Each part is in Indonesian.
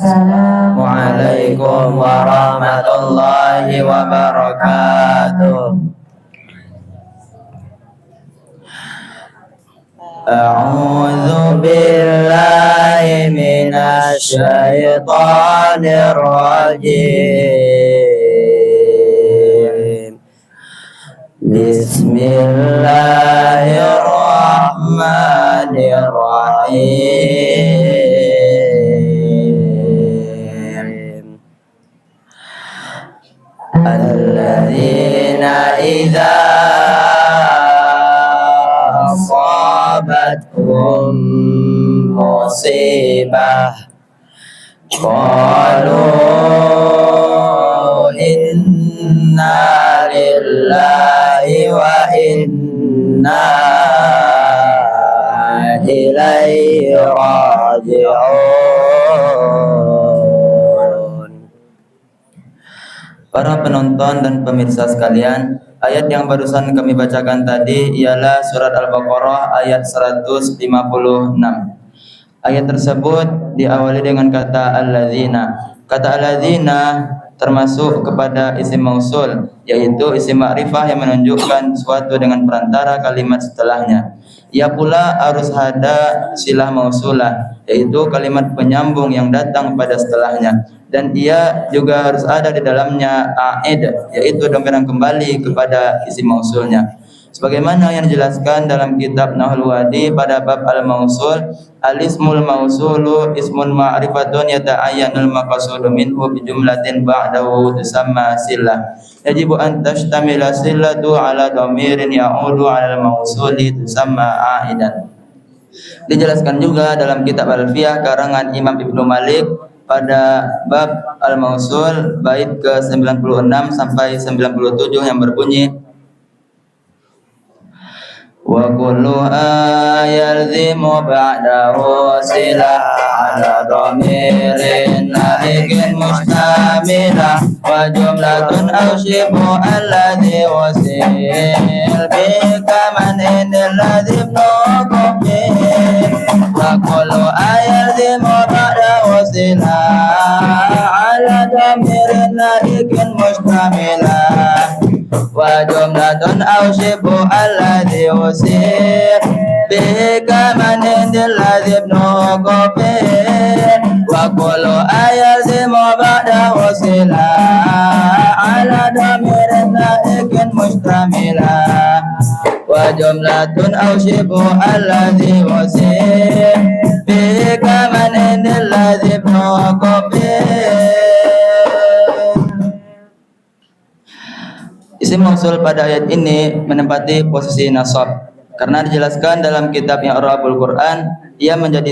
Assalamualaikum warahmatullahi wabarakatuh. A'udzu billahi minasy syaithanir rajim. Bismillahirrahmanirrahim. Alladzina idza asabatkum musibah qalu inna lillahi wa inna ilaihi raji'un. Para penonton dan pemirsa sekalian, ayat yang barusan kami bacakan tadi ialah surat Al-Baqarah ayat 156. Ayat tersebut diawali dengan kata alladzina. Kata alladzina termasuk kepada isim mausul, yaitu isim ma'rifah yang menunjukkan suatu dengan perantara kalimat setelahnya. Ia pula harus ada silah mausulah, yaitu kalimat penyambung yang datang pada setelahnya. Dan ia juga harus ada di dalamnya a'id, yaitu domperan kembali kepada isim mausulnya. Sebagaimana yang dijelaskan dalam kitab Nahul Wadi pada bab al-mausul, al-ismul mausulu ismun ma'rifatun yata'ayyanul maqsudu minhu bi jumlatin ba'dahu tusamma sillah. Yajibu an tashtamila sillatu ala dhamirin ya'udu 'ala al-mausuli tusamma a'idan. Dijelaskan juga dalam kitab Alfiyah karangan Imam Ibnu Malik pada bab al-mausul bait ke-96 sampai 97 yang berbunyi wa kullu yalzimu ba'dahu silah ala dhamirin lahiqin mustamila wa jumlatun aw shibu alladhi wasil bika man indil ladhi ibnuqubin wa kullu yalzimu ba'dahu silah ala dhamirin lahiqin mustamila wa jumlatun aw shibu alladhi usir bika man indil ladhi ibnuqubin wa kullu ayazimu ba'da wasila ala dhamirin lahiqin mustamila wa jumlatun aw shibu alladhi usir bika man indil ladhi ibnuqubin. Isim mausul pada ayat ini menempati posisi nasab karena dijelaskan dalam kitab I'rabul Quran ia menjadi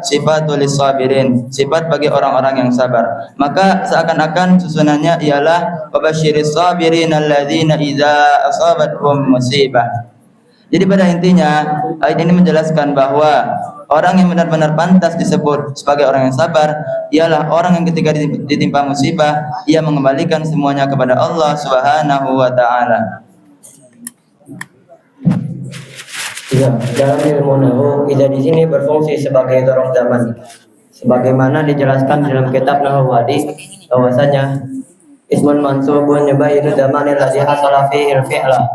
sifatul sabirin, sifat bagi orang-orang yang sabar. Maka seakan-akan susunannya ialah wabasyiris sabirin alladzina idza asabatuhum musibah. Jadi pada intinya ayat ini menjelaskan bahwa orang yang benar-benar pantas disebut sebagai orang yang sabar ialah orang yang ketika ditimpa musibah ia mengembalikan semuanya kepada Allah Subhanahu wa taala. Ya, dalam ilmu nahwu idza di sini berfungsi sebagai dzarf zaman. Sebagaimana dijelaskan dalam kitab Nahwu Wadi bahwasanya ismun mansubun yubayinu zamanil ladzi hasala fihi al-fi'la.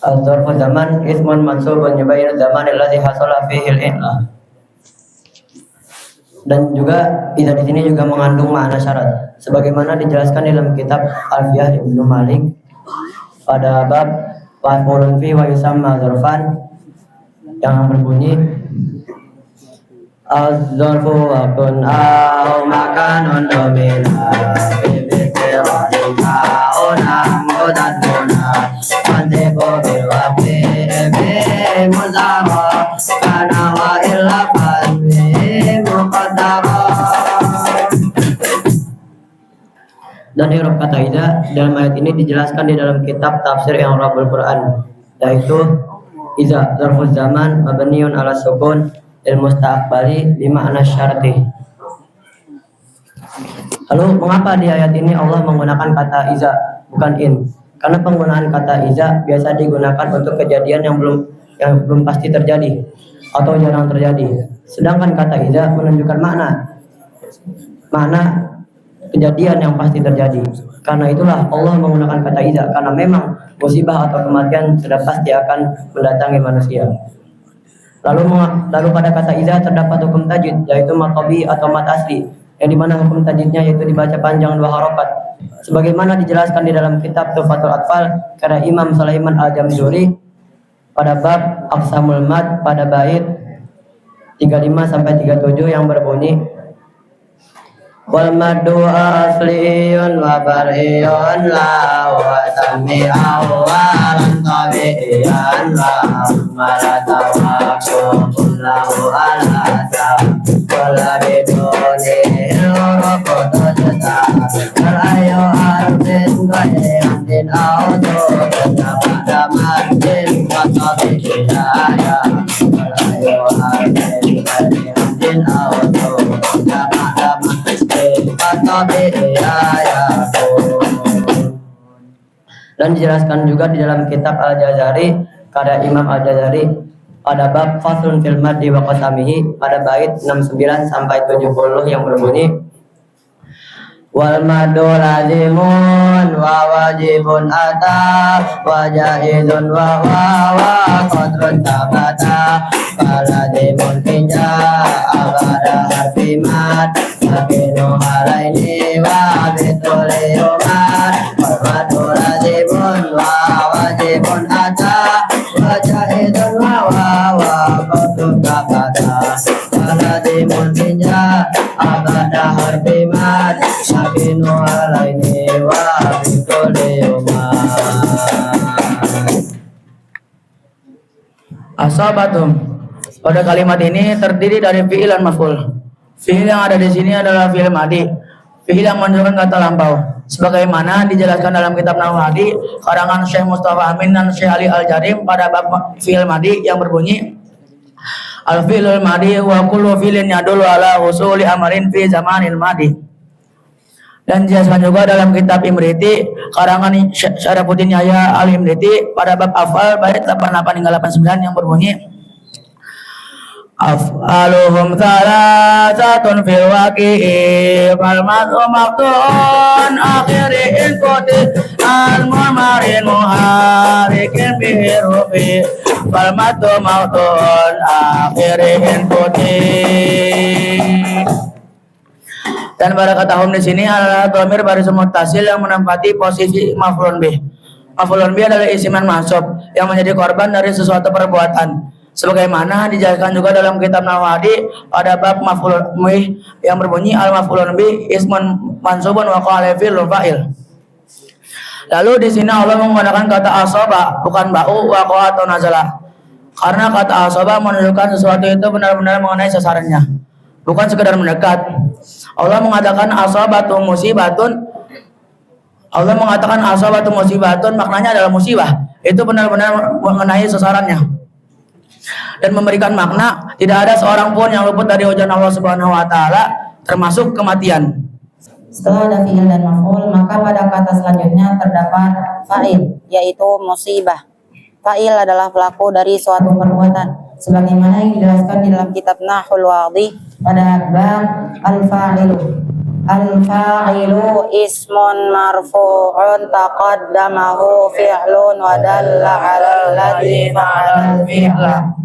Al-dzarfu zaman ismun mansubun yubayinu zamanil ladzi hasala fihi al-i'la. Dan juga idza di sini juga mengandung makna syarat. Sebagaimana dijelaskan dalam kitab Alfiyah Ibnu Malik pada bab maf'ulun fi wa yusamma dzarfan yang berbunyi az-dzarfu waqtun aw makanun domina bi bi'tiradin ma'una mudaduna mantiqu bil waqti bi muzara kana wa illa bi muqaddara. Dan huruf kata idza dalam ayat ini dijelaskan di dalam kitab tafsir I'rabul Quran, yaitu idza zarfuz zaman mabniun ala sukun al mustaqbali bi makna syarti. Lalu mengapa di ayat ini Allah menggunakan kata idza bukan in? Karena penggunaan kata idza biasa digunakan untuk kejadian yang belum pasti terjadi atau jarang terjadi. Sedangkan kata idza menunjukkan makna kejadian yang pasti terjadi. Karena itulah Allah menggunakan kata idza, karena memang musibah atau kematian sudah pasti akan mendatangi manusia. Lalu pada kata idza terdapat hukum tajwid, yaitu mat tabi atau mat asli, yang dimana hukum tajwidnya yaitu dibaca panjang 2 harokat, sebagaimana dijelaskan di dalam kitab Tuhfatul Atfal karya Imam Sulaiman Al-Jamzuri pada bab aqsamul mad pada bait 35 sampai 37 yang berbunyi wal madu asliyun wa bariyun la wa sami awalan tabi'an la malatawakun lahu ala sam wala biduni rokoto jata walayu arfin qayyandin auto pada marjin katabi hidayah walayu arfin qayyandin auto pada dan dijelaskan juga di dalam kitab Al-Jazari karya Imam Al-Jazari pada bab faslun fil maddi wa qasamihi pada bait 69 sampai 70 yang berbunyi wal madu lazimun wa wajibun ata wa jaizun wa qadrun tabata falazimun pinja abada harfi mad sakinu alaini wa bituli umat wal madu lazimun wa wajibun ata wa jaizun wa qadrun tabata falazimun pinja abada harfi mad sakinu alaini wa bituli umat. Asabatum. Pada kalimat ini terdiri dari fi'il dan maf'ul. Fi'il yang ada di sini adalah fi'il madhi. Fi'il yang menunjukkan kata lampau. Sebagaimana dijelaskan dalam kitab Nahwu Hadi karangan Syekh Mustafa Amin dan Syekh Ali Al-Jarim pada bab fi'il madhi yang berbunyi al-fi'lul madhi wa kullu fi'lin yadullu ala husuli amrin fi zamanil madhi. Dan dijelaskan juga dalam kitab Imriti karangan Syarafuddin Yahya Al-Imriti pada bab afal bait 88 hingga 89 yang berbunyi af'aluhum thalathatun fil waqi'i fal madhu maktun akhirin qati al mu'marin muharikin bihi rufi fal madhu maktun akhirin qati. Dan pada kata hum di sini adalah dhamir baris muttasil yang menempati posisi maf'ulun bih. Maf'ulun bih adalah isiman mahsub yang menjadi korban dari sesuatu perbuatan. Sebagaimana dijelaskan juga dalam kitab Nahwu Hadi pada bab maf'ulun bih yang berbunyi al maf'ulun bih ismun mansubun wa qala fi'lun fa'il. Lalu di sini Allah menggunakan kata asaba bukan ba'u wa qa'a atau nazalah. Karena kata asaba menunjukkan sesuatu itu benar-benar mengenai sasarannya, bukan sekedar mendekat. Allah mengatakan asabatu musibatun. Allah mengatakan asabatu musibatun maknanya adalah musibah. Itu benar-benar mengenai sasarannya. Dan memberikan makna tidak ada seorang pun yang luput dari ujian Allah Subhanahu wa taala termasuk kematian. Setelah ada fi'il dan maf'ul, maka pada kata selanjutnya terdapat fa'il, yaitu musibah. Fa'il adalah pelaku dari suatu perbuatan, sebagaimana yang dijelaskan di dalam kitab Nahwul Wadih pada bab al-fa'ilu. Al-fa'ilu ismun marfu'un taqaddamahu fi'lun wa dalla 'ala alladhi fa'ala al-fi'la.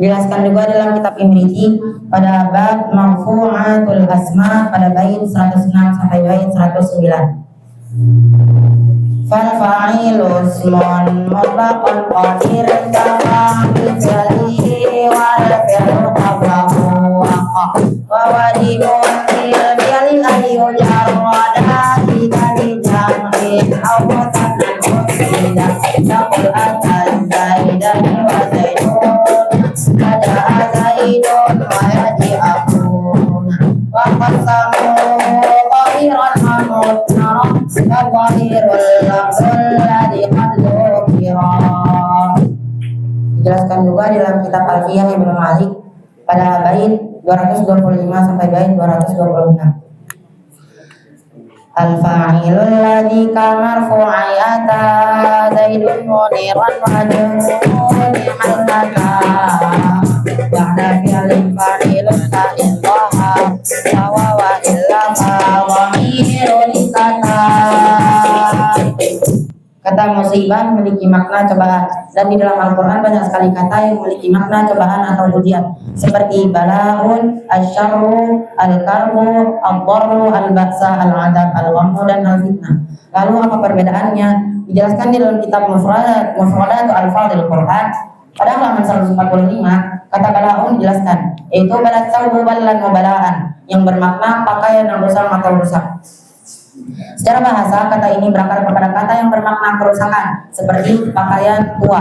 Dijelaskan juga dalam kitab Imriti pada bab marfu'atul asma pada bait 106 sampai bait 109. Fal fa'ilu ismun mutlaqan qadir kama fi'lihi wal fi'lu qablahu wa wajibun fil fi'li ayyujarrada dari jam'in aw mutanan tidak taqul atal zaidan wa zaidun ada zaidun wa yati akun wa qasamu qahiran hamutnara wa qahirul lafzul ladhi qad dhukira. Dijelaskan juga dalam kitab Alfiyah Ibnu Malik pada bait 225 sampai bait 226. Al-fa'ilul ladhi kamarfu'ayata zaidun muniran wa dununi halkata ba'da fi'lin fa'ilun fa'il dhaha wa illa dhamirun kata. Kata musibah memiliki makna cobaan, dan di dalam Al-Quran banyak sekali kata yang memiliki makna cobaan atau ujian, seperti balaun, asyarru, al-karbu, al-darru, al-baksa, al-adab, al-ghammu, dan al-fitnah. Lalu apa perbedaannya? Dijelaskan di dalam kitab Mufradat Al-Fadhil Quran pada halaman 145. Kata balaun dijelaskan, yaitu balat taubu balan wa balaan, yang bermakna pakaian yang rusak atau rusak. Secara bahasa, kata ini berakar kepada kata yang bermakna kerusakan, seperti pakaian tua.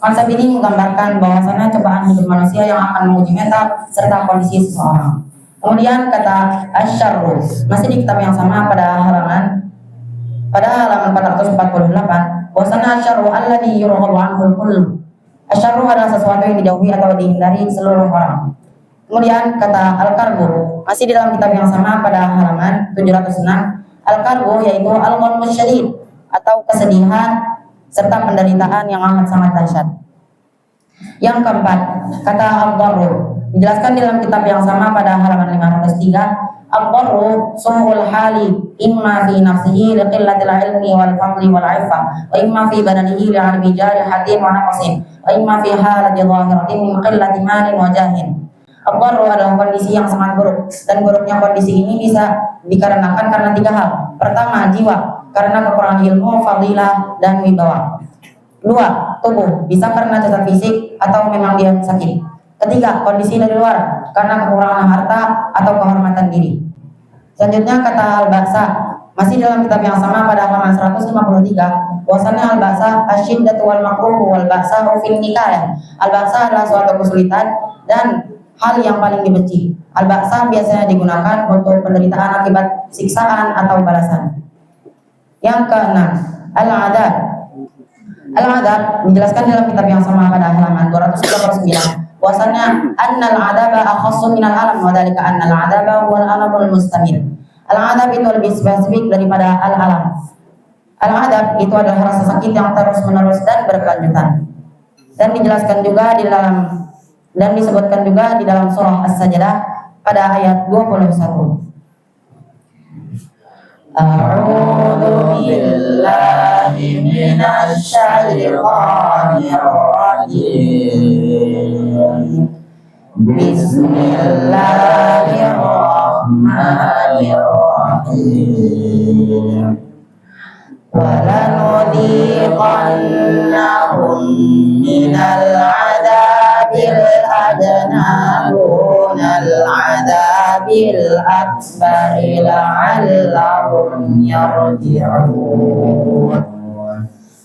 Konsep ini menggambarkan bahwasanya cobaan hidup manusia yang akan menguji mental serta kondisi seseorang. Kemudian kata asyarru masih di kitab yang sama pada halaman 448, bahwasanya asyarru alladhi yurghabu anhu kullu. Asyarru adalah sesuatu yang dijauhi atau dihindari seluruh orang. Kemudian kata al-karbu masih di dalam kitab yang sama pada halaman 706. Al-karbu yaitu al-ghammu syadid atau kesedihan serta penderitaan yang amat sangat dahsyat. Yang keempat, kata al-darru dijelaskan di dalam kitab yang sama pada halaman 503. Al-darru su'ul hali imma fi nafsihi liqillatil ilmi wal fadli wal 'iffah wa imma fi badanihi li'arbi jarihatin wa naqsin wa imma fi halati dhahiratin min qillati malin wa jahin. Al-darru adalah kondisi yang sangat buruk, dan buruknya kondisi ini bisa dikarenakan karena 3 hal. Pertama, jiwa, karena kekurangan ilmu, fadilah, dan wibawa. 2, tubuh, bisa karena cacat fisik atau memang dia sakit. 3, kondisi dari luar, karena kekurangan harta atau kehormatan diri. Selanjutnya kata al-baksa masih dalam kitab yang sama pada halaman 153, bahwasannya al-baksa asyiddatu wal makruh wal baksa fil nikah. Al-baksa adalah suatu kesulitan dan hal yang paling dibenci. Al-baksa biasanya digunakan untuk penderitaan akibat siksaan atau balasan. Yang keenam, al-adab. Al-adab dijelaskan dalam kitab yang sama pada halaman 239, bahwasanya annal adaba akhassu minal alam wa dzalika annal adaba huwal alamul mustamir. Al-adab itu lebih spesifik daripada al-alam. Al-adab itu adalah rasa sakit yang terus-menerus dan berkelanjutan. Dan dijelaskan juga di dalam dan disebutkan juga di dalam surah As-Sajdah pada ayat 21. A'udzu billahi minasy syaithanir rajim. Bismillahirrahmanirrahim. Walanudhiqannahum minal adabil adna dunal adabil akbari la'allahum yarji'un.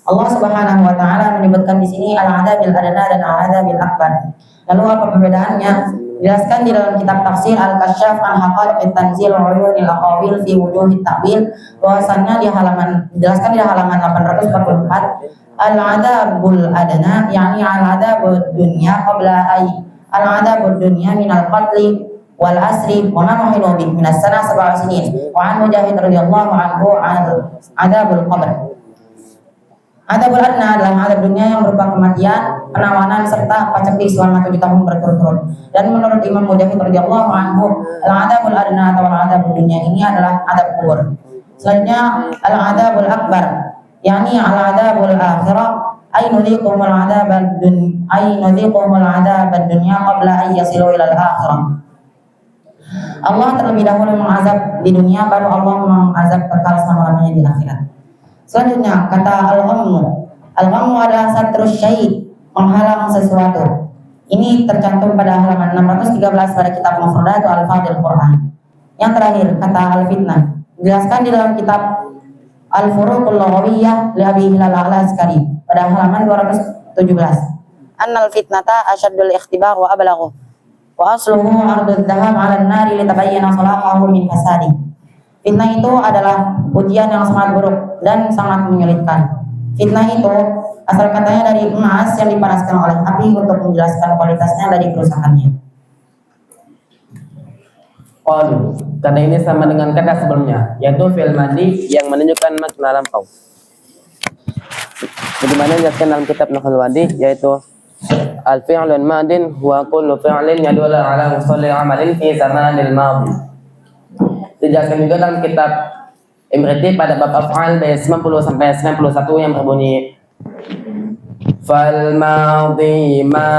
Allah Subhanahu wa taala menyebutkan di sini al-adabil adna dan al-adabil akbar. Lalu apa perbedaannya? Dijelaskan di dalam kitab tafsir Al-Kasyaf an Haqaiqit Tanzil wa Uyunil Aqawil fi Wujuhit Ta'wil, bahwasannya dijelaskan di halaman 844, al-adabul adna yakni al-adabud dunya qabla al-adabud dunya minal qatli wal asri wa ma mahilu bih minas sana 7 sinin wa an Mujahid radhiyallahu anhu adabul qabr. Adabul adna adalah adab dunia yang berupa kematian, penawanan serta paceklik selama 7 tahun berturut-turut. Dan menurut Imam Mujahid radhiyallahu anhu, al-adabul adna atau al-adabul dunia ini adalah adab kubur. Selanjutnya al-adabul akbar, yakni al-adabul akhirah, ay nudhiqumul adabad dunya qabla ay yasilu ilal akhirah. Allah terlebih dahulu mengazab di dunia, baru Allah mengazab kekal selama-lamanya di akhirat. Selanjutnya kata al-ghammu. Al-ghammu adalah satrus syai', menghalang sesuatu. Ini tercantum pada halaman 613 pada kitab Mufradat Al-Fadhil Quran. Yang terakhir kata al-fitnah. Dijelaskan di dalam kitab Al-Furuqul Lughawiyyah li Abi Hilal Al-Askari pada halaman 217. Annal fitnata asyaddul ikhtibar wa ablaghu wa asluhu ardud dhahab 'ala an-nari litabayyana salahahu min fasadi. Fitnah itu adalah ujian yang sangat buruk dan sangat menyulitkan. Fitnah itu asal katanya dari emas yang dipanaskan oleh api untuk menjelaskan kualitasnya dari kerusakannya. Qalu, kata ini sama dengan kata sebelumnya, yaitu fi'il madhi yang menunjukkan makna lampau. Bagaimana dijelaskan dalam kitab Nahul Wadi, yaitu الفعل الماض هو كل فعل يدل على حصول عمل في زمان الماضي. Dijelaskan juga dalam kitab Imriti pada bab af'al bait 90 sampai 91 yang berbunyi fal madhi ma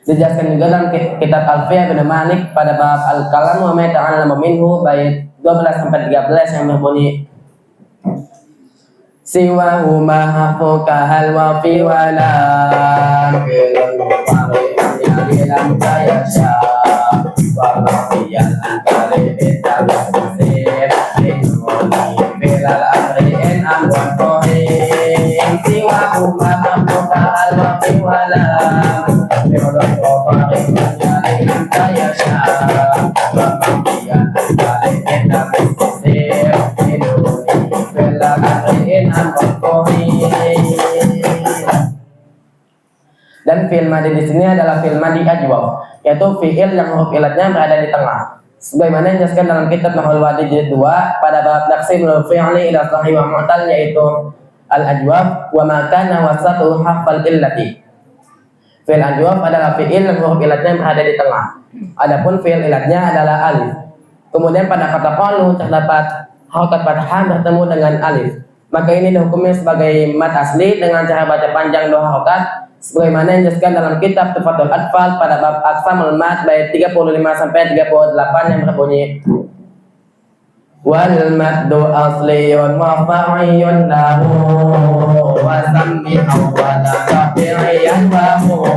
Dijelaskan juga dalam kitab Alfiyah bin Malik pada bab Al-Kalam wa ma ta'allama minhu bait 12 sampai 13 yang berbunyi siwa huma hafuka hal wa fi wala bilam kayasha wa mafiyal antari bital musir dinuni bilal amri in amwan kohim siwa huma hafuka hal wa fi wala dan fi'il madhi di sini adalah fi'il madhi ajwaf, yaitu fi'il yang huruf ilatnya berada di tengah. Sebagaimana dijelaskan dalam kitab Nahwul Wadi jilid 2 pada bab taqsimul fi'li ila sahih wa mu'tal, yaitu al-ajwaf wa ma kana wasatu harfal illati. Fi'il ajwaf adalah fi'il yang huruf ilatnya berada di tengah. Adapun fi'il ilatnya adalah alif. Kemudian pada kata qalu terdapat harokat fathah bertemu dengan alif. Maka ini dihukumnya sebagai mad asli dengan cara baca panjang 2 harokat. Sebagaimana yang dijelaskan dalam kitab Tufatul Atfal pada bab Aqsamul Mad bait 35 sampai 38 yang berbunyi wal maddu asliyun wa fa'iyun lahu wa sammi awwala tabi'iyan wa hu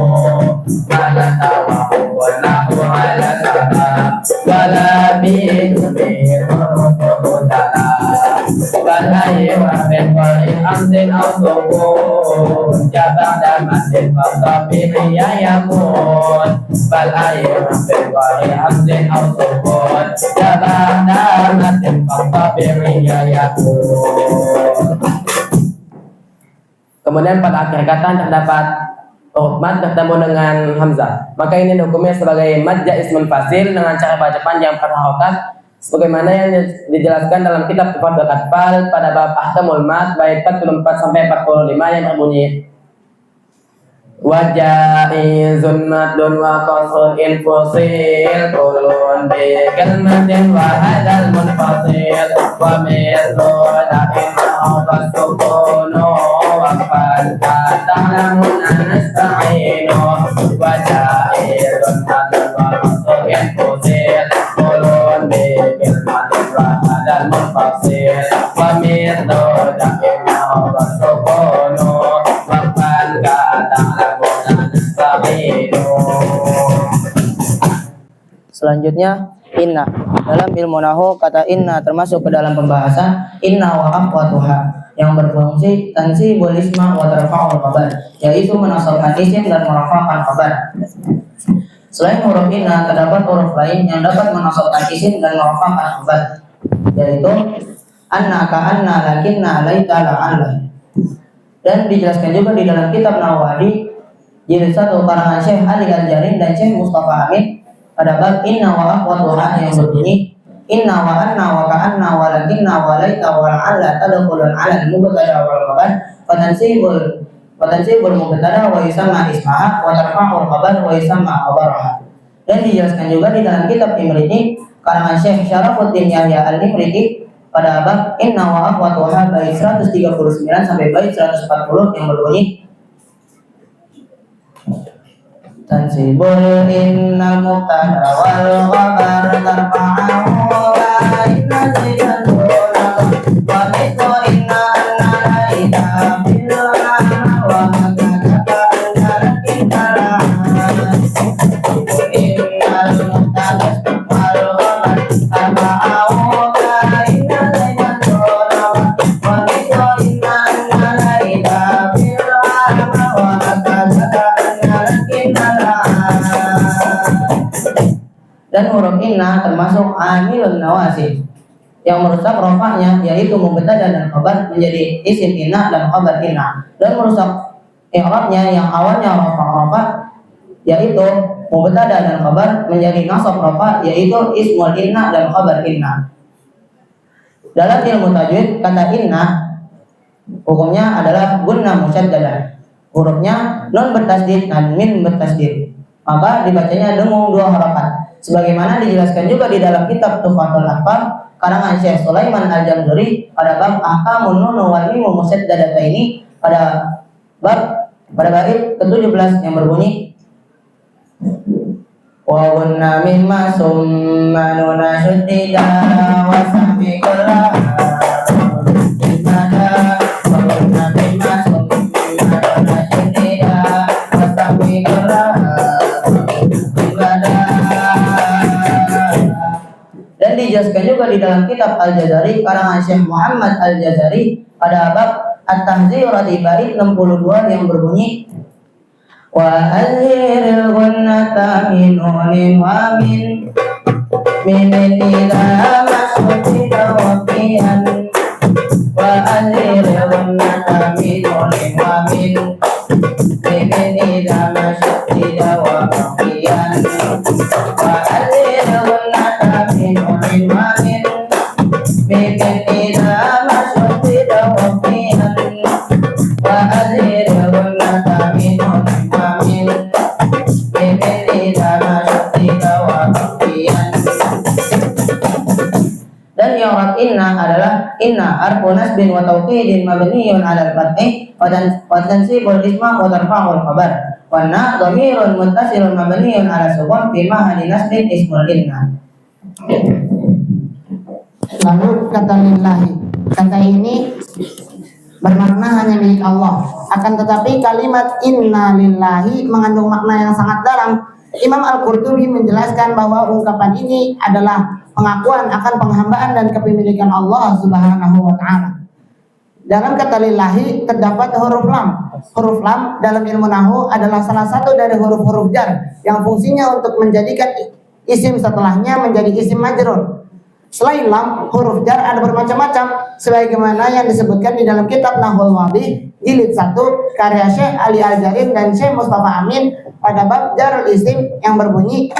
ala tawahu wa lahu ala sabab wala bi'idubir walai wa benwari amdin awsukun jabada masin fatabi'i yayamun walai wa benwari amdin awsukun jabada masin fatabi'i yayamun. Kemudian pada akhir kata terdapat huruf mad bertemu dengan hamzah, maka ini hukumnya sebagai mad jaiz munfasil dengan cara baca panjang per harokat sebagaimana yang dijelaskan dalam kitab Tufatul Atfal pada bab Ahkamul Mad bait 44 sampai 45 yang berbunyi wajaizun madun wa qasrun infusil kulun bi kalmatin wa hadal munfasil wa mithlu da'in ma'afas sukunu wa falta ta'lamun anasta'inu wajaizun madun wa qasrun infusil kulun bi kalmatin wa hadal munfasil wa mithlu da'in ma'afas sukunu wa falta Selanjutnya inna. Dalam ilmu nahwu kata inna termasuk ke dalam pembahasan inna wa akhwatuha yang berfungsi tansibul isma wa tarfa'ul khabar, yaitu menasabkan isim dan merafa'kan khabar. Selain huruf inna terdapat huruf lain yang dapat menasabkan isim dan merafa'kan khabar, yaitu anna ka anna lakinna laita la'alla. Dan dijelaskan juga di dalam kitab Nawadi jilid 1 karangan Syekh Ali Al-Jarin dan Syekh Mustafa Amin pada bab inna wa akhwatuha yang berbunyi inna wa anna wa ka'anna wa lakinna wa laita wa la'alla tadkhulun 'ala al-mubtada wal khabar fatansibul mubtada wa yusamma ismaha wa tarfa'ul khabar wa yusamma khabaraha. Dan dijelaskan juga di dalam kitab Imriti karangan Syekh Syarafuddin Yahya Al-Imriti pada bab inna wa akhwatuha bait 139 sampai bait 140 yang berbunyi tansibul inna mubtada wal khabar tarfa'ahu wa inna zaidan wa mithlu inna anna laita bil wa makaka anna lakinna innal mubtada wal khabar tarfa'ahu wa inna zaidan wa mithlu inna anna laita bil wa Dan huruf inna termasuk amilun nawasib yang merusak rofaknya, yaitu mubtada dan khabar menjadi isim inna dan khabar inna, dan merusak i'rabnya yang awalnya rofa yaitu mubtada dan khabar menjadi nasab rofa yaitu ismul inna dan khabar inna. Dalam ilmu tajwid, kata inna hukumnya adalah gunnah musyaddadah, hurufnya nun bertasdid dan min bertasdid, maka dibacanya dengung 2 harakat. Sebagaimana dijelaskan juga di dalam kitab Tuhfatul Ahfaz karangan Syekh Sulaiman Al-Jamzuri pada bab ahkamun nun wal mim musaddadataini pada bait ke-17 yang berbunyi wa gunna mimma summa nuna syuddida wa sahbi kullah imada wa gunna mimma summa nuna syuddida wa sahbi kullah imada. Dan dijelaskan juga di dalam kitab Al-Jazari karangan Syekh Muhammad Al-Jazari pada bab At-Tahzir di bait 62 yang berbunyi wa azhiril gunnata min nunin wa min ila mas'uti tawafian wa azhiril gunnata min nunin wa min ila mas'uti tawafian wa azhiril gunnata min nunin wa min ila mas'uti tawafian wa azhiril gunnata min nunin dan i'rab inna adalah inna harfu nasbin wa tawkidin mabniun 'ala al-fathi wa tansibul isma wa tarfa'ul khabar wa na dhamirun muttasilun mabniun 'ala sukun fi mahalli nasbin ismul inna. Lalu kata lillahi, kata ini bermakna hanya milik Allah. Akan tetapi kalimat inna lillahi mengandung makna yang sangat dalam. Imam Al-Qurtubi menjelaskan bahwa ungkapan ini adalah pengakuan akan penghambaan dan kepemilikan Allah Subhanahu wa taala. Dalam kata lillahi terdapat huruf lam. Huruf lam dalam ilmu nahwu adalah salah satu dari huruf-huruf jar yang fungsinya untuk menjadikan isim setelahnya menjadi isim majrur. Selain lam, huruf jar ada bermacam-macam sebagaimana yang disebutkan di dalam kitab Nahwul Wadih jilid 1 karya Syekh Ali Al-Jarim dan Syekh Mustafa Amin pada bab jarul isim yang berbunyi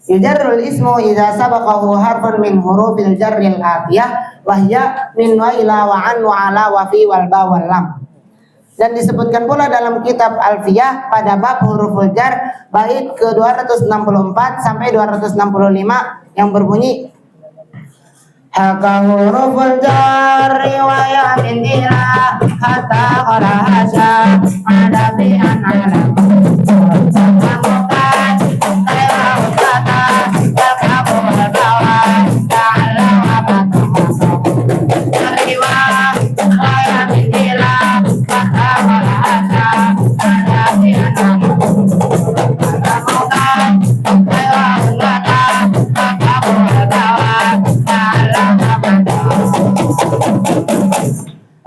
yujarrul ismu idza sabaqahu harfun min hurufil jarril atiyah wa hiya min wa ila wa an wa ala wa fi wal ba wal lam. Dan disebutkan pula dalam kitab Alfiyah pada bab huruful jar bait ke-264 sampai 265 yang berbunyi haka huruful jarri wa ya min dira hatta qarahasha ada fi an ala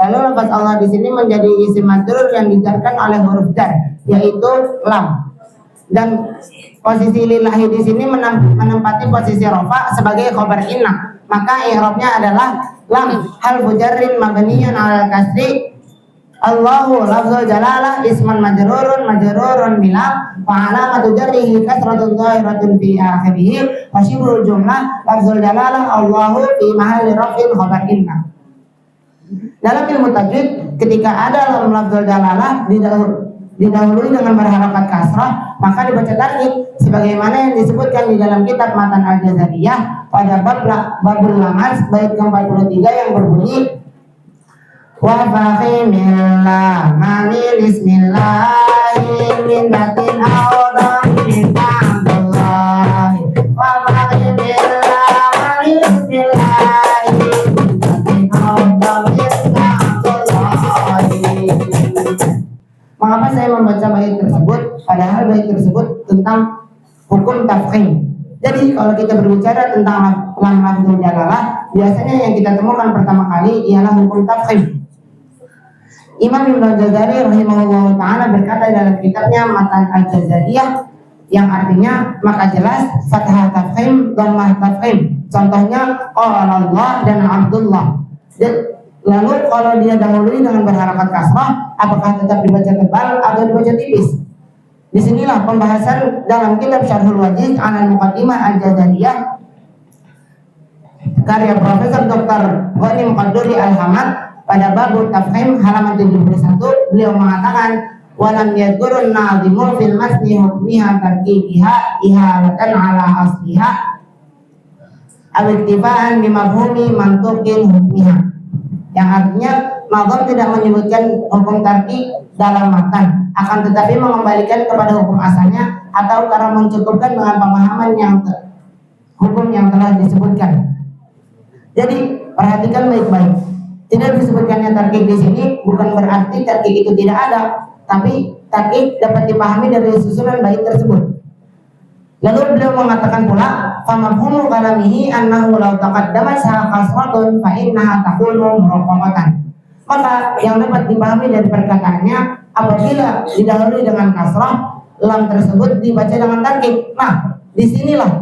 Lalu lafaz Allah di sini menjadi isim majrur yang dijarkan oleh huruf jar, yaitu lam. Dan posisi lillahi di sini menempati posisi rofa sebagai khobar inna. Maka i'rabnya adalah lam harfu jarrin mabniyun 'alal kasri. Allahu lafzul jalalah isman majrurun bilam wa alamatu jarrihi kasratun dhahiratun fi akhirih wa shibhul jumlah lafzul jalalah Allahu fi mahalli raf'in khobar inna. Dalam ilmu tajwid, ketika ada lam lafzul jalalah didahului dengan berharakat kasrah, maka dibaca tarik sebagaimana yang disebutkan di dalam kitab Matan Al-Jazariyah pada babul lamas bait ke-43 yang berbunyi wa fakhimillah mani bismillahi min batin awdan min ta'amdullah wa fakhimillah mani bismillahi min batin awdan min ta'amdullah. Mengapa saya membaca bait tersebut padahal bait tersebut tentang hukum tafkhim? Jadi kalau kita berbicara tentang lam lafzul jalalah, biasanya yang kita temukan pertama kali ialah hukum tafkhim. Imam Ibnu Al-Jazari rahimahullah ta'ala berkata dalam kitabnya Matan Al-Jazariyah yang artinya maka jelas fathah tafkhim dhammah taf'im. Contohnya qala Allah dan Abdullah. Lalu kalau dia dahului dengan berharakat kasrah, apakah tetap dibaca tebal atau dibaca tipis? Disinilah pembahasan dalam kitab Syarhul Wajiz Alal Muqaddimah Al-Jazariyah karya Profesor Dr. Ghani Muqadduri Al-Hamad pada bab tafhim halaman 71. Beliau mengatakan walam yadhkurun nazimu fil masni hukmiha tarkibiha ihalatan ala asliha al-ittifa'an bimafhumi mantuqin hukmiha, yang artinya nazam tidak menyebutkan hukum tarki dalam matan, akan tetapi mengembalikan kepada hukum asalnya atau karena mencukupkan dengan pemahaman hukum yang telah disebutkan. Jadi perhatikan baik-baik, tidak disebutkannya tarkik di sini bukan berarti tarkik itu tidak ada, tapi tarkik dapat dipahami dari susunan bait tersebut. Lalu beliau mengatakan pula, famafhumu kalamihi annahu law taqaddamat kasratun fa innaha takunu muraqabatan. Maka yang dapat dipahami dari perkataannya, apabila didahului dengan kasrah, lam tersebut dibaca dengan tarkik. Nah, disinilah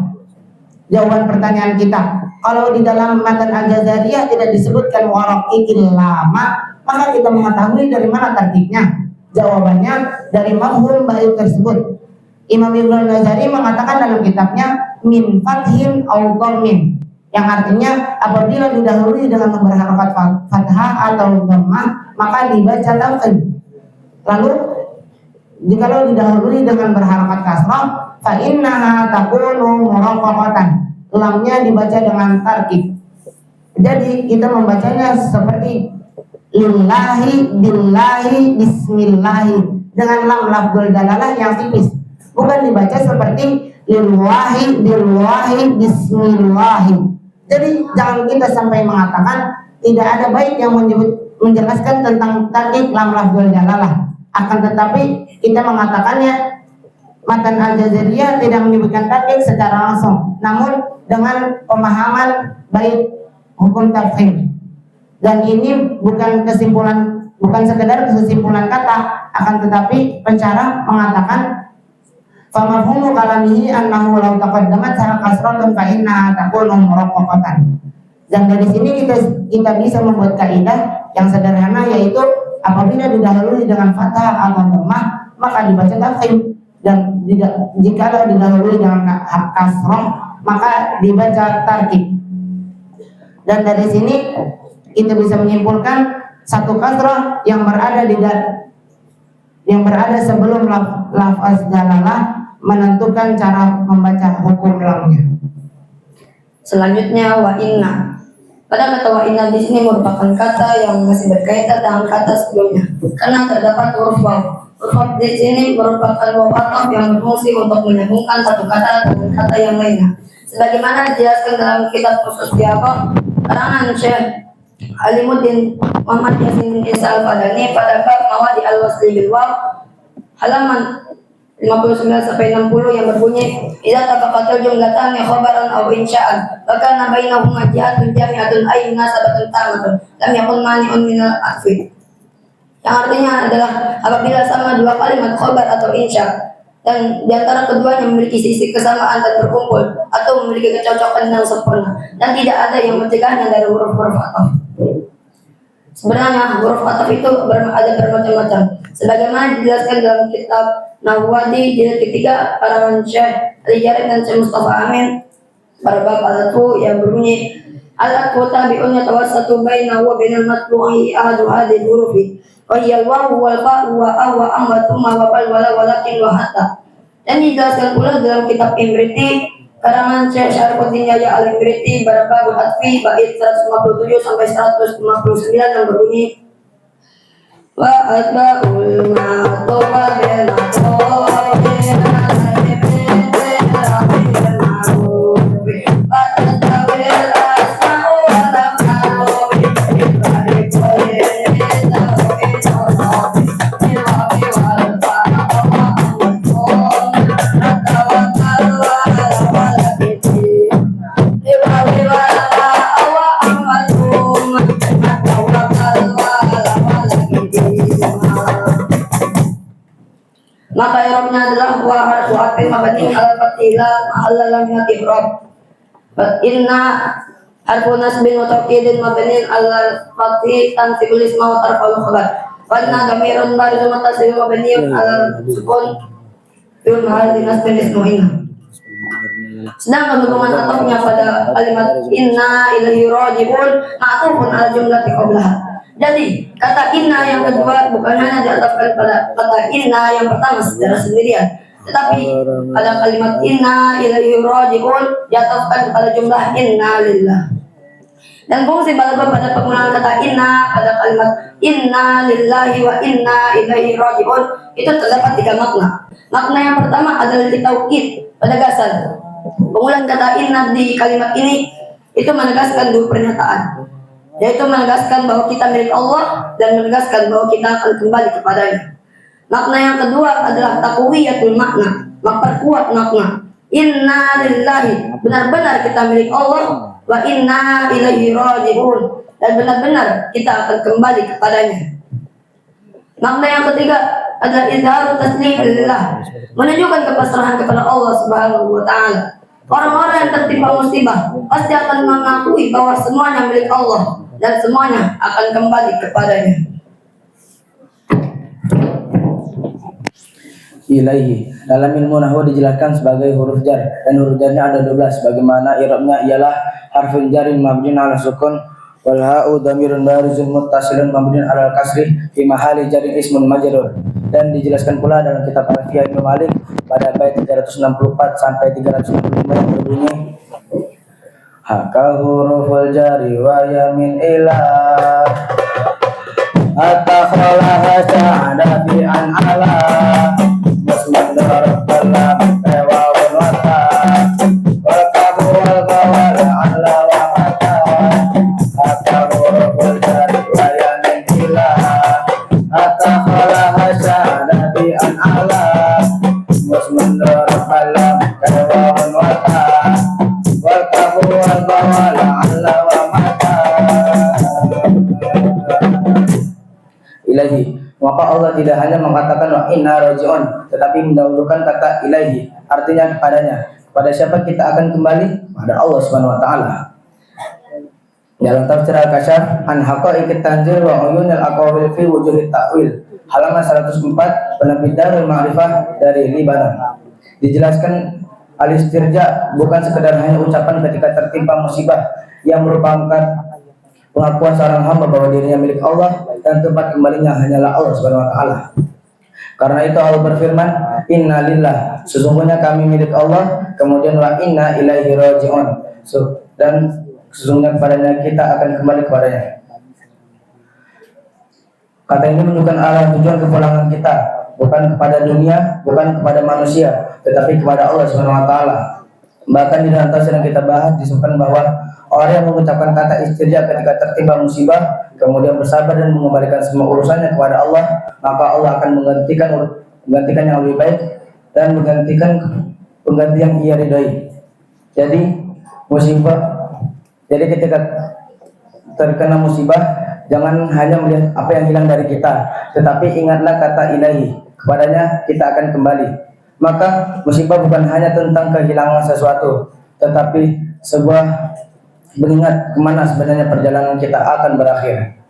jawaban pertanyaan kita. Kalau di dalam matan Al-Jazariyah tidak disebutkan waraqiqil lama, maka kita mengetahui dari mana tarkiknya. Jawabannya dari mafhum bait tersebut. Imam Ibnu Al-Jazari mengatakan dalam kitabnya min fathin aw dhammin, yang artinya apabila didahului dengan berharakat fathah atau dhammah maka dibaca tafkhim. Lalu jikalau didahului dengan berharakat kasrah fa innaha takunu muraqaqatan, lamnya dibaca dengan tarkib. Jadi kita membacanya seperti lillahi billahi bismillahi dengan lam lafzul dalalah yang tipis, bukan dibaca seperti lillahi billahi bismillahi. Jadi jangan kita sampai mengatakan tidak ada bait yang menjelaskan tentang tarkib lam lafzul dalalah, akan tetapi kita mengatakannya matan Al-Jazariyah tidak menyebutkan tarkib secara langsung, namun dengan pemahaman bait hukum tafhim. Dan ini bukan sekedar kesimpulan kata, akan tetapi pencara mengatakan famafhumu kalamihi annahu law taqaddamat kasratun fa innaha takunu muraqqaqatan. Dan dari sini kita bisa membuat kaidah yang sederhana, yaitu apabila didahului dengan fathah atau dhammah maka dibaca tafhim, dan jika didahului dengan kasrah maka dibaca tarkib. Dan dari sini kita bisa menyimpulkan satu kasrah yang berada sebelum lafaz dalalah menentukan cara membaca hukum lamnya. Selanjutnya wa inna. Pada kata wa inna di sini merupakan kata yang masih berkaitan dengan kata sebelumnya, karena terdapat huruf waw. Huruf di sini merupakan waw ataf yang berfungsi untuk menyambungkan satu kata dengan kata yang lainnya. Sebagaimana dijelaskan dalam kitab Khusus Diaqah karangan Syekh Alimuddin Muhammad Yasin bin Isa Al-Fadani pada bab mawadi al-wasli bil waw halaman 59 sampai 60 yang berbunyi idza tafaqatul jumlatan khabaran aw insya'an wa kana bainahuma jihatun jami'atun ay munasabatun tamatun lam yakun mani'un min al-afi, yang artinya adalah apabila sama dua kalimat khabar atau insya dan diantara keduanya memiliki sisi kesamaan dan berkumpul atau memiliki kecocokan yang sempurna dan tidak ada yang mencegahnya dari huruf-huruf ataf. Sebenarnya huruf ataf itu ada bermacam-macam, sebagaimana dijelaskan dalam kitab Nahwadi jilid ketiga karangan Syekh Ali Jarid dan Syekh Mustafa Amin pada bab al-atfu yang berbunyi al-atfu tabi'un yatawassatu bainahu wa bainal matbu'i ahadu hadhihi hurufi wa hiya al-wawu wal fa'u wa aw wa am wa thumma wa bal wala walakin wa hatta. Dan dijelaskan pula dalam kitab Imriti karangan Syekh Syarifuddin Yahya Al-Imriti pada bab al-atfi bait 157 sampai 159 yang berbunyi wa atba'ul ma'tuba bil maka i'rabnya adalah wa harfu atfin mabniin ala fathila mahalla lam yati i'rab. Inna harfu nasbin wa tawkidin mabnin ala fathi tansibul isma wa tarfa'ul khabar. Wa inna dhamirun barizun muttasilun mabniun ala sukun fi mahalli nasbin ismu'in. Sedangkan hubungan atofnya pada kalimat inna ilaihi raji'un ma'tufun ala jumlati qablaha. Jadi kata inna yang kedua bukan hanya diatofkan pada kata inna yang pertama secara sendirian, tetapi pada kalimat inna ilaihi raji'un diatofkan pada jumlah inna lillah. Dan fungsi balagha pada penggunaan kata inna pada kalimat inna lillahi wa inna ilaihi raji'un itu terdapat 3 makna. Makna yang pertama adalah ditaukid, penegasan. Pengulangan kata inna di kalimat ini itu menegaskan 2 pernyataan, yaitu menegaskan bahwa kita milik Allah dan menegaskan bahwa kita akan kembali kepadanya. Makna yang kedua adalah taqwiyatul makna, memperkuat makna. Inna lillahi, benar-benar kita milik Allah, wa inna ilaihi raji'un, dan benar-benar kita akan kembali kepadanya. Makna yang ketiga adalah izharut taslim lillah, menunjukkan kepasrahan kepada Allah Subhanahu wa taala. Orang-orang yang tertimpa musibah pasti akan mengakui bahwa semuanya milik Allah dan semuanya akan kembali kepadanya. Ilaihi dalam ilmu nahwu dijelaskan sebagai huruf jar, dan huruf jarnya ada 12. Bagaimana i'rabnya ialah harfun jarin mabniun ala sukun wal ha'u dhamirun barizun muttasilun mabniun ala kasri fi mahalli jarin ismun majrur. Dan dijelaskan pula dalam kitab Alfiyah Ibnu Malik pada bait 364 sampai 365 yang berbunyi haka huruful jari wa yamin ilah atakhlaha sa'ada fi an ala muslim darabballah wa wata wa kabu wal bawal ala wa mata haka huruful jari wa yamin ilah atakhlaha sa'ada fi an ala muslim darabballah wa wata wal kabu wal bawal ala wa mata. Ilahi, maka Allah tidak hanya mengatakan wa inna raji'un, tetapi mendahulukan kata ilahi, artinya kepadanya. Kepada siapa kita akan kembali? Pada Allah Subhanahu wa taala. Dalam tafsir Al-Kasyaf an haqa'iqit tanzil wa uyunil aqwil fi wujuhit ta'wil, halaman 104, penerbit Darul Ma'rifah dari Libanon. Dijelaskan al-istirja bukan sekedar hanya ucapan ketika tertimpa musibah yang merupakan pengakuan seorang hamba bahwa dirinya milik Allah dan tempat kembalinya hanyalah Allah Subhanahu wa taala. Karena itu Allah berfirman, "Inna lillah", sesungguhnya kami milik Allah, kemudian wa inna ilaihi raji'un, dan sesungguhnya kepadanya kita akan kembali kepadanya. Kata ini menunjukkan arah tujuan kepulangan kita, bukan kepada dunia, bukan kepada manusia, tetapi kepada Allah Subhanahu wa taala. Bahkan di dalam tafsir yang kita bahas disebutkan bahwa orang yang mengucapkan kata istirja ketika tertimpa musibah, kemudian bersabar dan mengembalikan semua urusannya kepada Allah, maka Allah akan menggantikan yang lebih baik dan menggantikan pengganti yang ia ridhai. Jadi ketika terkena musibah, jangan hanya melihat apa yang hilang dari kita, tetapi ingatlah kata ilahi, kepadanya kita akan kembali. Maka musibah bukan hanya tentang kehilangan sesuatu, tetapi sebuah mengingat kemana sebenarnya perjalanan kita akan berakhir.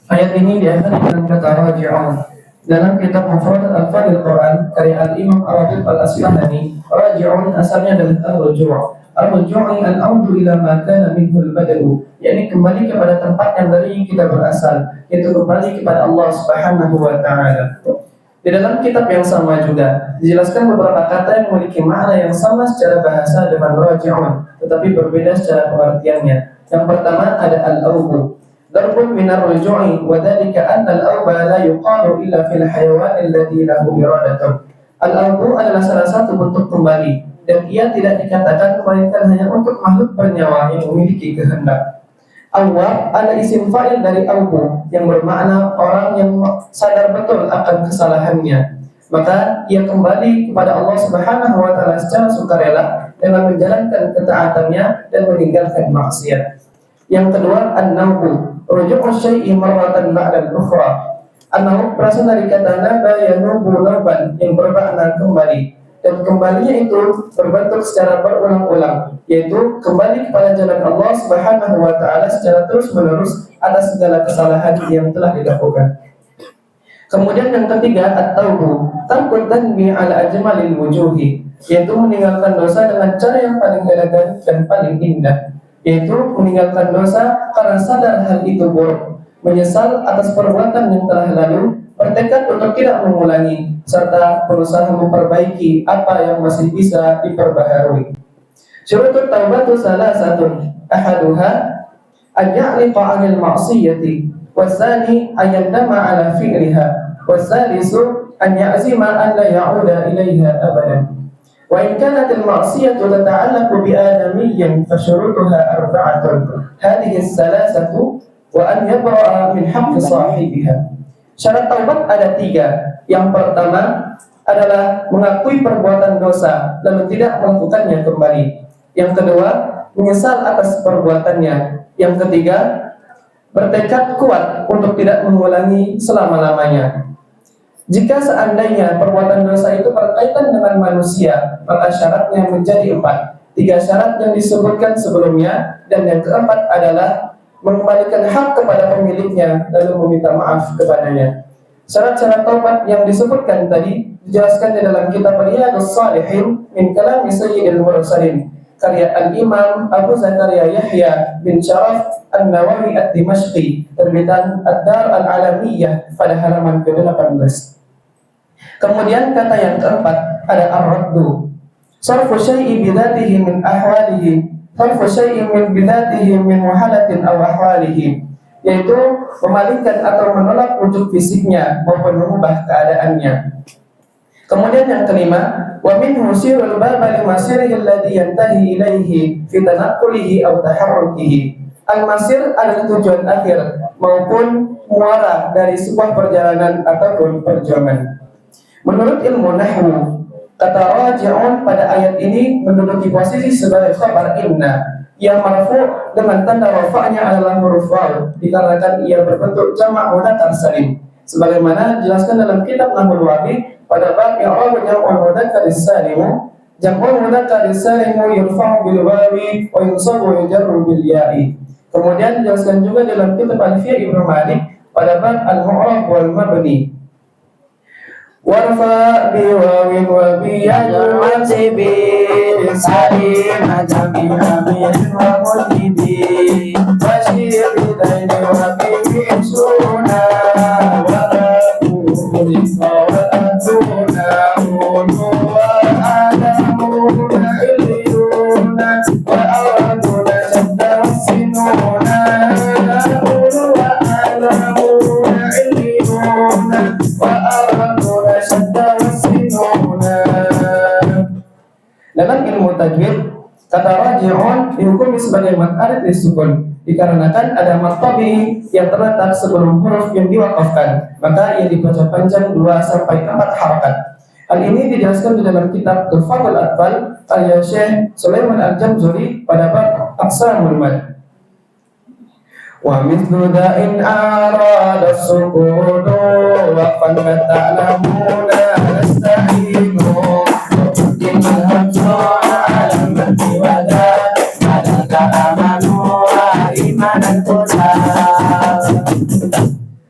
Ayat ini diakhiri dengan kata raji'un. Dalam kitab Mufradat Al-Fadil Quran karya Al-Imam Ar-Raghib Al-Asfahani, raji'un asalnya adalah ar-ruju'. Ar-ruju'i al-audu ila ma kana minhu al-badalu, yakni kembali kepada tempat yang dari kita berasal, yaitu kembali kepada Allah Subhanahu wa taala. Di dalam kitab yang sama juga dijelaskan beberapa kata yang memiliki makna yang sama secara bahasa dengan raji'un, tetapi berbeda secara pengertiannya. Yang pertama ada al-awbu, darbun minar ruju'i, wa dhalika anna al-awba la yuqalu illa fil hayawan alladhi lahu iradatun. Al-awbu adalah salah satu bentuk kembali, dan ia tidak dikatakan melainkan hanya untuk makhluk bernyawa yang memiliki kehendak. Awwab ada isim fa'il dari awbu yang bermakna orang yang sadar betul akan kesalahannya, maka ia kembali kepada Allah Subhanahu wa taala secara sukarela dengan menjalankan ketaatannya dan meninggalkan maksiat. Yang kedua, an-nawbu, ruju'u syai'i marratan ba'da al-ukhra. An-nawb berasal dari kata naba yanubu naban yang bermakna kembali. dan kembalinya itu berbentuk secara berulang-ulang, yaitu kembali kepada jalan Allah Subhanahu wa taala secara terus-menerus atas segala kesalahan yang telah dilakukan. Kemudian yang ketiga, at-taubu, tarkut dhanbi ala ajmalil wujuhi, yaitu meninggalkan dosa dengan cara yang paling elegan dan paling indah, yaitu meninggalkan dosa karena sadar hal itu buruk, menyesal atas perbuatan yang telah lalu, bertekad untuk tidak mengulangi, serta berusaha memperbaiki apa yang masih bisa diperbaharui. Syurutut taubatu salasatun, ahaduha an ya'liqa 'anil ma'siyati, wasani an yandama 'ala fi'liha, wasalisu an ya'zima an la ya'uda ilaiha abadan. Wa in kanat al-ma'siyatu tata'allaqu bi adamiyyin fa syurutuha arba'atun. Hadhihi as-salasatu wa an yabra'a min haqqi sahibiha. Syarat taubat ada 3. Yang pertama adalah mengakui perbuatan dosa lalu tidak melakukannya kembali. Yang kedua, menyesal atas perbuatannya. Yang ketiga, bertekad kuat untuk tidak mengulangi selama-lamanya. Jika seandainya perbuatan dosa itu berkaitan dengan manusia, maka syaratnya menjadi 4. 3 syarat yang disebutkan sebelumnya, dan yang keempat adalah mengembalikan hak kepada pemiliknya lalu meminta maaf kepadanya. Syarat-syarat taubat yang disebutkan tadi dijelaskan di dalam kitab Riyadhus Shalihin min kalami Sayyidil Mursalin, karya Al-Imam Abu Zakaria Yahya bin Sharaf An-Nawawi Ad-Dimashqi, terbitan Ad-Dar Al-Alamiyah pada halaman ke-18. Kemudian kata yang keempat ada ar-raddu, sarfu syai'i bidatihi min ahwalihi, sarfu syai'i min bidatihi min wahalatin aw ahwalihi, yaitu memalingkan atau menolak wujud fisiknya maupun mengubah keadaannya. Kemudian yang kelima, wa minhu sirul baba limasirihi alladhi yantahi ilaihi fi tanaqqulihi aw taharrukihi. Al-masir adalah tujuan akhir maupun muara dari sebuah perjalanan ataupun perjuangan. Menurut ilmu nahwu, kata raji'un pada ayat ini menduduki posisi sebagai khabar inna yang marfu dengan tanda rafa'nya adalah huruf waw dikarenakan ia berbentuk jamak mudzakkar salim, sebagaimana dijelaskan dalam kitab Nahwul Wabi pada bab i'rab jam'ul mudzakkar salim. Jam'ul mudzakkar salim yurfa'u bil wawi wa yunsabu wa yujarru bil ya'i. Kemudian dijelaskan juga dalam kitab Alfiyah Ibnu Malik pada bab al-mu'rab wal mabni. Warfa biwawin wa biyajwan sibi salim jami'a bin wa mujibi wasyir bidaini wa bibin suna wa rakulis wa aduna unu wa adamuna iliyuna wa awatuna syadda sinuna unu wa adamuna iliyuna wa awatuna syadda sinuna. Dalam ilmu tajwid, kata raji'un dihukumi sebagai mad arid lisukun dikarenakan ada mad tabi'i yang terletak sebelum huruf yang diwakafkan, maka ia dibaca panjang 2 sampai 4 harakat. Hal ini dijelaskan di dalam kitab Tuhfatul Atfal karya Syekh Sulaiman Al-Jamzuri pada bab aqsamul mad. Wa mithlu da'in arada sukunu waqfan ta'lamuna nasta'inu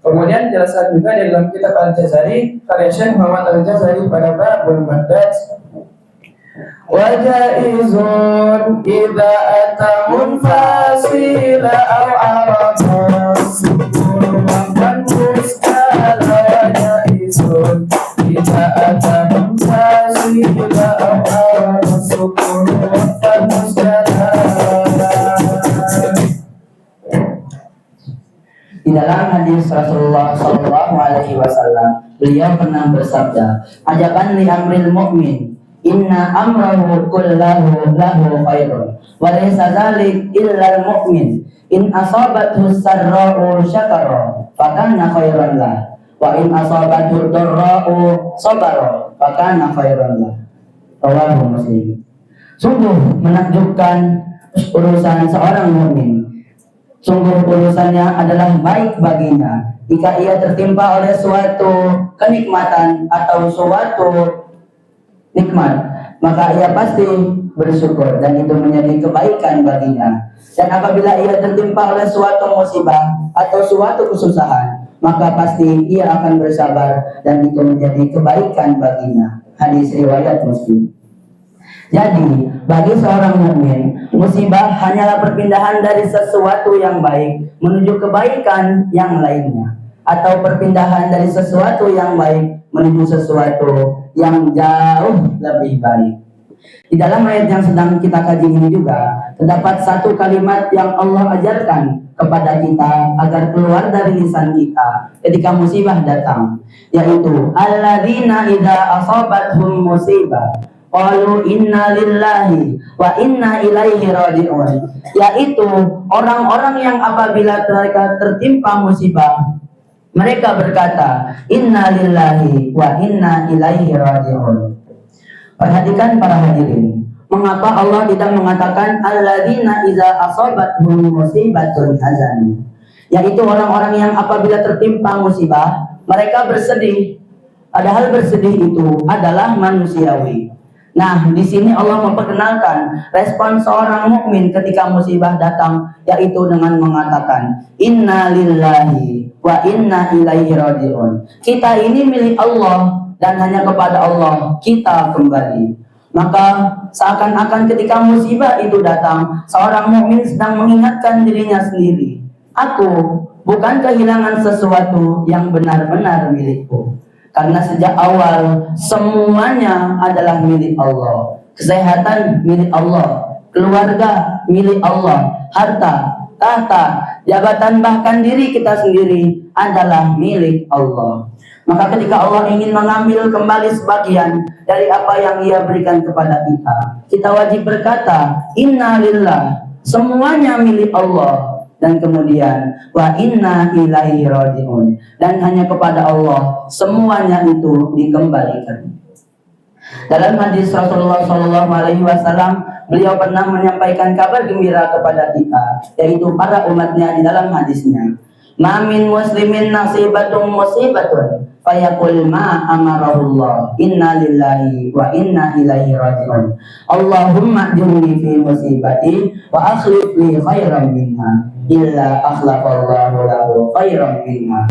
Kemudian dijelaskan juga di dalam kitab Al-Jazari karya Syekh Muhammad Al-Jazari pada babul madad. Wa jaizun idza atamun fasila aw arada sukun wa muskala wa jaizun idza atamun fasila aw arada sukun wa muskala. Di dalam hadis Rasulullah Shallallahu Alaihi Wasallam, beliau pernah bersabda, "Ajaban li amril mu'min, inna amrahu kullahu lahu khairun, wa laysa dzalik illa al-mu'min. In asabathu sarra'u syakara, fakana khairan lah, wa in asabathu dharra'u sabara, fakana khairan lah." Rawahu Muslim. Sungguh menakjubkan urusan seorang mukmin. Sungguh urusannya adalah baik baginya jika ia tertimpa oleh suatu kenikmatan atau suatu nikmat, maka ia pasti bersyukur dan itu menjadi kebaikan baginya. Dan apabila ia tertimpa oleh suatu musibah atau suatu kesusahan, maka pasti ia akan bersabar dan itu menjadi kebaikan baginya. Hadis riwayat Muslim. Jadi, bagi seorang mukmin, musibah hanyalah perpindahan dari sesuatu yang baik menuju kebaikan yang lainnya, atau perpindahan dari sesuatu yang baik menuju sesuatu yang jauh lebih baik. Di dalam ayat yang sedang kita kaji ini juga terdapat satu kalimat yang Allah ajarkan kepada kita agar keluar dari lisan kita ketika musibah datang, yaitu alladzina idza asabathum musibah qalu inna lillahi wa inna ilaihi raji'un, yaitu orang-orang yang apabila mereka tertimpa musibah mereka berkata inna lillahi wa inna ilaihi raji'un. Perhatikan para hadirin, mengapa Allah tidak mengatakan alladzina idza asabathum musibatun hazan, yaitu orang-orang yang apabila tertimpa musibah mereka bersedih, padahal bersedih itu adalah manusiawi. Nah, di sini Allah memperkenalkan respon seorang mukmin ketika musibah datang, yaitu dengan mengatakan inna lillahi wa inna ilaihi raji'un. Kita ini milik Allah dan hanya kepada Allah kita kembali. Maka seakan-akan ketika musibah itu datang, seorang mukmin sedang mengingatkan dirinya sendiri, aku bukan kehilangan sesuatu yang benar-benar milikku. Karena sejak awal semuanya adalah milik Allah. Kesehatan milik Allah, keluarga milik Allah, harta, tahta, jabatan, bahkan diri kita sendiri adalah milik Allah. Maka ketika Allah ingin mengambil kembali sebagian dari apa yang Ia berikan kepada kita, kita wajib berkata inna lillah, semuanya milik Allah, dan kemudian wa inna ilaihi raji'un, dan hanya kepada Allah semuanya itu dikembalikan. Dalam hadis Rasulullah SAW, beliau pernah menyampaikan kabar gembira kepada kita, yaitu para umatnya di dalam hadisnya, ma min muslimin nasibatun musibatun fayaqul ma amarahullah inna lillahi wa inna ilaihi raji'un Allahumma ajurni fi musibati wa akhlif li khairan minha illa akhlafallahu lahu khairan minha.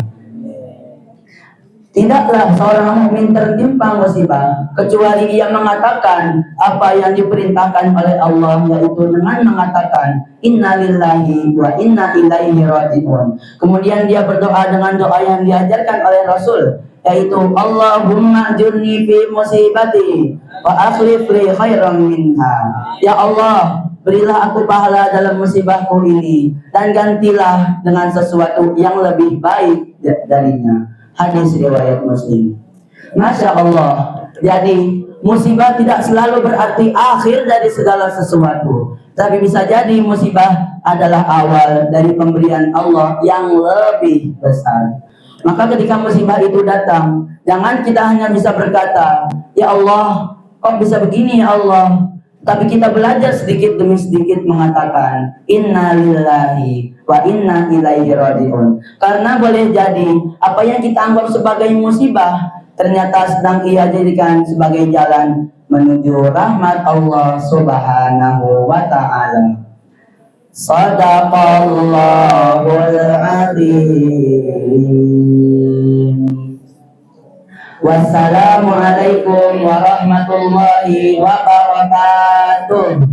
Tidaklah seorang mukmin tertimpa musibah kecuali ia mengatakan apa yang diperintahkan oleh Allah, yaitu dengan mengatakan inna lillahi wa inna ilaihi raji'un. Kemudian dia berdoa dengan doa yang diajarkan oleh Rasul, yaitu Allahumma ajurni fi musibati wa akhlif li khairan minha. Ya Allah, berilah aku pahala dalam musibahku ini dan gantilah dengan sesuatu yang lebih baik darinya. Hadis riwayat Muslim. Masya Allah. Jadi musibah tidak selalu berarti akhir dari segala sesuatu, tapi bisa jadi musibah adalah awal dari pemberian Allah yang lebih besar. Maka ketika musibah itu datang, jangan kita hanya bisa berkata, ya Allah, kok bisa begini ya Allah, tapi kita belajar sedikit demi sedikit mengatakan inna lillahi wa inna ilaihi raji'un. Karena boleh jadi apa yang kita anggap sebagai musibah ternyata sedang Ia jadikan sebagai jalan menuju rahmat Allah Subhanahu wa ta'ala. Shadaqallahul azim. Wassalamualaikum warahmatullahi wabarakatuh.